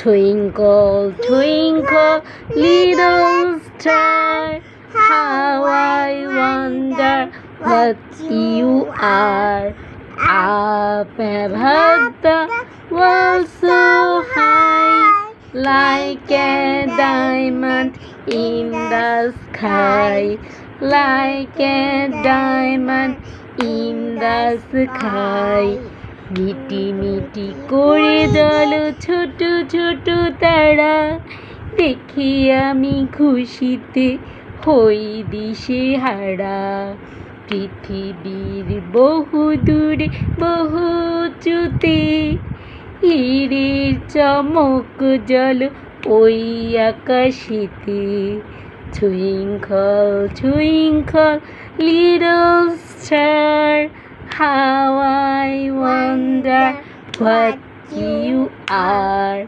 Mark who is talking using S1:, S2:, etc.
S1: Twinkle, twinkle, little star, how I wonder what you are. Up above the world so high, like a diamond in the sky, like a diamond in the sky. মিটি মিটি করে জল ছোট ছোট তারা, দেখি আমি খুশিতে হই দিশেহারা। পৃথিবীর বহু দূরে বহু উঁচুতে হীরের চমক জল ওই আকাশেতে। Twinkle, twinkle, little star, how I wonder what you are.